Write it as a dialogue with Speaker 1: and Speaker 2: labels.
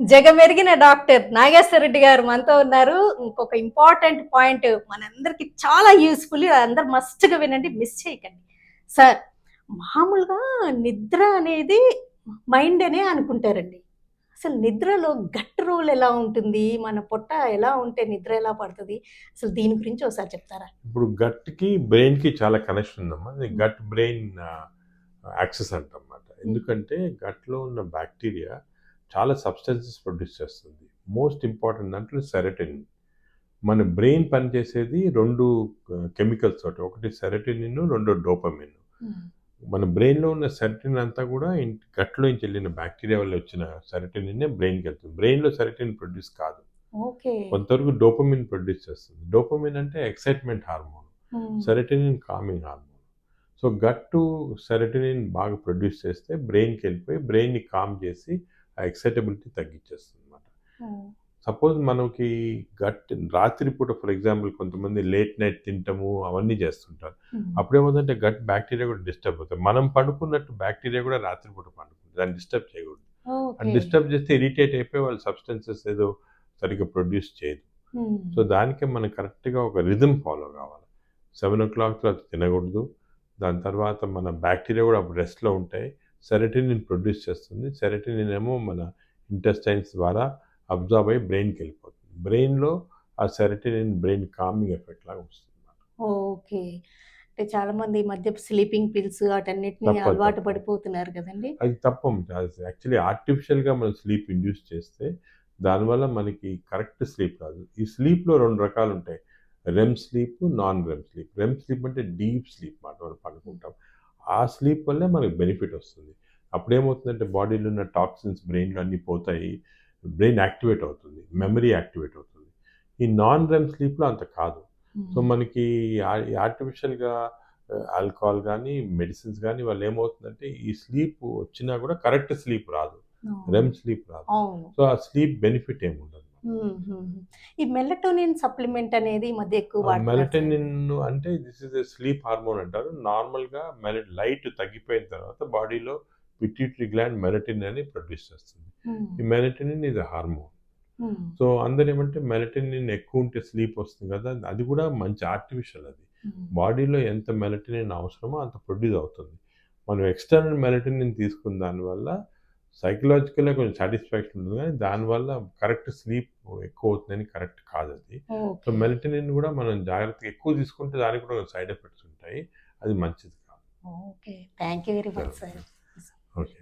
Speaker 1: జగమెరిగిన డాక్టర్ నాగేశ్వర రెడ్డి గారు మనతో ఉన్నారు. ఇంకొక ఇంపార్టెంట్ పాయింట్ మనందరికి చాలా యూస్ఫుల్, అందరు మస్తుగా వినండి, మిస్ చేయకండి. సార్, మామూలుగా నిద్ర అనేది మైండ్ అనే అనుకుంటారండి. అసలు నిద్రలో గట్ రోల్ ఎలా ఉంటుంది, మన పొట్ట ఎలా ఉంటే నిద్ర ఎలా పడుతుంది, అసలు దీని గురించి ఒకసారి చెప్తారా?
Speaker 2: ఇప్పుడు గట్కి బ్రెయిన్కి చాలా కనెక్షన్ ఉందమ్మా. గట్ బ్రెయిన్ యాక్సెస్ అంటమాట. ఎందుకంటే గట్లో ఉన్న బ్యాక్టీరియా చాలా సబ్స్టెన్సెస్ ప్రొడ్యూస్ చేస్తుంది. మోస్ట్ ఇంపార్టెంట్ దాంట్లో సెరటోనిన్. మన బ్రెయిన్ పనిచేసేది రెండు కెమికల్స్ తోటి, ఒకటి సెరటోనిన్, రెండు డోపమిన్. మన బ్రెయిన్లో ఉన్న సెరటోనిన్ అంతా కూడా గట్లో నుంచి వెళ్ళిన బ్యాక్టీరియా వల్ల వచ్చిన సెరటోనిన్ బ్రెయిన్కి వెళ్తుంది. బ్రెయిన్లో సెరటోనిన్ ప్రొడ్యూస్ కాదు, కొంతవరకు డోపమిన్ ప్రొడ్యూస్ చేస్తుంది. డోపమిన్ అంటే excitement hormone, serotonin coming hormone. So గట్టు సెరటోనిన్ బాగా ప్రొడ్యూస్ చేస్తే బ్రెయిన్కి వెళ్ళిపోయి బ్రెయిన్ని కామ్ చేసి ఆ ఎక్సైటబిలిటీ తగ్గించేస్తుంది అనమాట. సపోజ్ మనకి గట్ రాత్రిపూట ఫర్ ఎగ్జాంపుల్ కొంతమంది లేట్ నైట్ తింటాము అవన్నీ చేస్తుంటారు. అప్పుడేమవుతుందంటే గట్ బ్యాక్టీరియా కూడా డిస్టర్బ్ అవుతుంది. మనం పడుకున్నట్టు బ్యాక్టీరియా కూడా రాత్రిపూట పండుకుంటుంది, దాన్ని డిస్టర్బ్ చేయకూడదు. అది డిస్టర్బ్ చేస్తే ఇరిటేట్ అయిపోయి వాళ్ళ సబ్స్టెన్సెస్ ఏదో సరిగ్గా ప్రొడ్యూస్ చేయదు. సో దానికే మనం కరెక్ట్గా ఒక రిథమ్ ఫాలో కావాలి. 7 o'clock తర్వాత తినకూడదు. దాని తర్వాత మన బ్యాక్టీరియా కూడా అప్పుడు రెస్ట్లో ఉంటాయి. సెరటోనిన్ ప్రొడ్యూస్ చేస్తుంది. సెరటోనిన్ ఏమో మన ఇంటెస్టైన్స్ ద్వారా అబ్జార్బ్ అయ్యి బ్రెయిన్కి వెళ్ళిపోతుంది. బ్రెయిన్లో ఆ సెరటోనిన్ బ్రెయిన్ కామింగ్ ఎఫెక్ట్ లాగా వస్తుంది.
Speaker 1: ఓకే. అంటే చాలా మంది ఈ మధ్య స్లీపింగ్ పిల్స్ వాటన్నిటిని అలవాటు పడిపోతున్నారు కదండి.
Speaker 2: అది తప్పం. యాక్చువల్లీ ఆర్టిఫిషియల్గా మనం స్లీప్ ఇండ్యూస్ చేస్తే దానివల్ల మనకి కరెక్ట్ స్లీప్ రాదు. ఈ స్లీప్లో 2 రకాలు ఉంటాయి, REM sleep, non REM sleep. REM sleep అంటే డీప్ స్లీప్ మాట, మనం పడుకుంటాం. ఆ స్లీప్ వల్లే మనకి బెనిఫిట్ వస్తుంది. అప్పుడేమవుతుందంటే బాడీలో ఉన్న టాక్సిన్స్ బ్రెయిన్లో అన్నీ పోతాయి, బ్రెయిన్ యాక్టివేట్ అవుతుంది, మెమరీ యాక్టివేట్ అవుతుంది. ఈ నాన్ రెమ్ స్లీప్లో అంత కాదు. సో మనకి ఆర్టిఫిషియల్గా ఆల్కహాల్ కానీ మెడిసిన్స్ కానీ వాళ్ళు ఏమవుతుందంటే ఈ స్లీప్ వచ్చినా కూడా కరెక్ట్ స్లీప్ రాదు, రెమ్ స్లీప్ రాదు. సో ఆ స్లీప్ బెనిఫిట్ ఏముండదు.
Speaker 1: ఈ మెలటోనిన్ సప్లిమెంట్ అనేది ఈ మధ్య ఎక్కువ
Speaker 2: మెలటోనిన్ అంటే దిస్ ఇస్ స్లీప్ హార్మోన్ అంటారు. నార్మల్గా లైట్ తగ్గిపోయిన తర్వాత బాడీలో పిట్యూటరీ గ్లాండ్ మెలటోనిన్ అని ప్రొడ్యూస్ చేస్తుంది. ఈ మెలటోనిన్ ఇది హార్మోన్. సో అందరు ఏమంటే మెలటోనిన్ ఎక్కువ ఉంటే స్లీప్ వస్తుంది కదా, అది కూడా మంచి ఆర్టిఫిషియల్. అది బాడీలో ఎంత మెలటోనిన్ అవసరమో అంత ప్రొడ్యూస్ అవుతుంది. మనం ఎక్స్టర్నల్ మెలటోనిన్ తీసుకున్న దానివల్ల సైకలాజికల్గా కొంచెం సాటిస్ఫాక్షన్ ఉంటుంది, కానీ దానివల్ల కరెక్ట్ స్లీప్ ఎక్కువ అవుతుందని కరెక్ట్ కాదు అది. సో మెలటోనిన్ కూడా మనం జాగ్రత్తగా ఎక్కువ తీసుకుంటే దానికి కూడా సైడ్ ఎఫెక్ట్స్ ఉంటాయి, అది మంచిది కాదు.
Speaker 1: Okay, thank you very much sir.
Speaker 2: Okay.